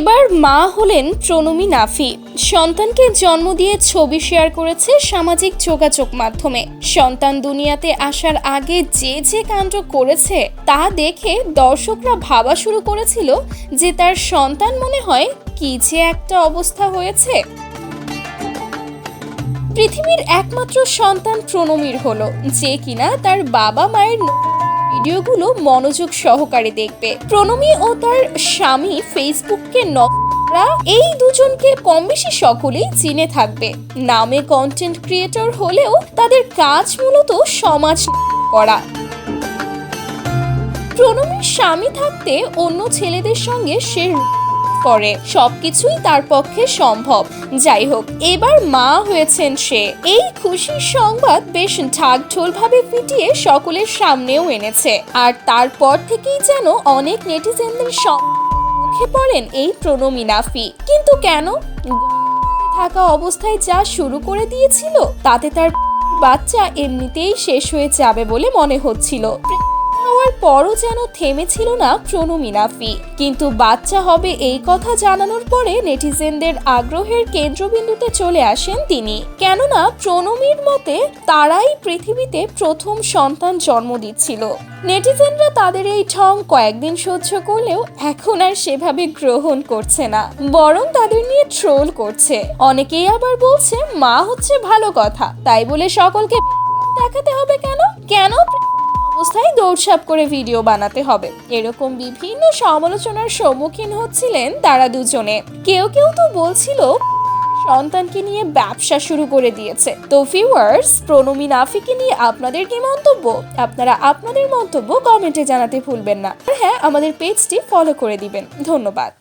এবার মা হলেন প্রণমী নাফি। সন্তানকে জন্ম দিয়ে ছবি শেয়ার করেছে সামাজিক যোগাযোগ মাধ্যমে। সন্তান দুনিয়াতে আসার আগে যে যে কাণ্ড করেছে তা দেখে দর্শকরা ভাবা শুরু করেছিল যে তার সন্তান মনে হয় কি যে একটা অবস্থা হয়েছে। পৃথিবীর একমাত্র সন্তান প্রণমীর হলো, যে কিনা তার বাবা মায়ের ভিডিওগুলো মনোযোগ সহকারে দেখবে। প্রণমী ও তার স্বামী ফেসবুককে এই দুজনকে কম বেশি সকলেই চিনে থাকবে। নামে কন্টেন্ট ক্রিয়েটর হলেও তাদের কাজ মূলত সমাজ করা। প্রণমীর স্বামী থাকতে অন্য ছেলেদের সঙ্গে সে করে, সবকিছুই তার পক্ষে সম্ভব। যাই হোক, এবার মা হয়েছেন সে। এই খুশির সংবাদ বেশ ঢাকঢোল ভাবে পিটিয়ে সকলের সামনেও এনেছে। আর তারপর থেকেই যেন অনেক নেটিজেনদের মুখে পড়েন এই প্রণমী নাফি। কিন্তু কেন? থাকা অবস্থায় যা শুরু করে দিয়েছিল তাতে তার বাচ্চা এমনিতেই শেষ হয়ে যাবে বলে মনে হচ্ছিল। হওয়ার পরও যেন থেমেছিল না প্রণমী নাফি। কিন্তু বাচ্চা হবে এই কথা জানানোর পরে নেটিজেনদের আগ্রহের কেন্দ্রবিন্দুতে চলে আসেন তিনি। কেননা প্রণমীর মতে তারাই পৃথিবীতে প্রথম সন্তান জন্ম দিচ্ছিল। নেটিজেনরা তাদের এই ঢং কয়েকদিন সহ্য করলেও এখন আর সেভাবে গ্রহণ করছে না, বরং তাদের নিয়ে ট্রোল করছে। অনেকেই আবার বলছে মা হচ্ছে ভালো কথা, তাই বলে সকলকে দেখাতে হবে কেন কেন অবস্থায় দৌড়ঝাঁপ করে ভিডিও বানাতে হবে? এরকম বিভিন্ন সমালোচনার সম্মুখীন হচ্ছিলেন তারা দুজনে। কেউ কেউ তো বলছিল সন্তানকে নিয়ে ব্যবসা শুরু করে দিয়েছে। তো ভিউয়ার্স, প্রণমী নাফিকে নিয়ে আপনাদের কি মন্তব্য? আপনারা আপনাদের মন্তব্য কমেন্টে জানাতে ভুলবেন না। আর হ্যাঁ, আমাদের পেজটি ফলো করে দিবেন। ধন্যবাদ।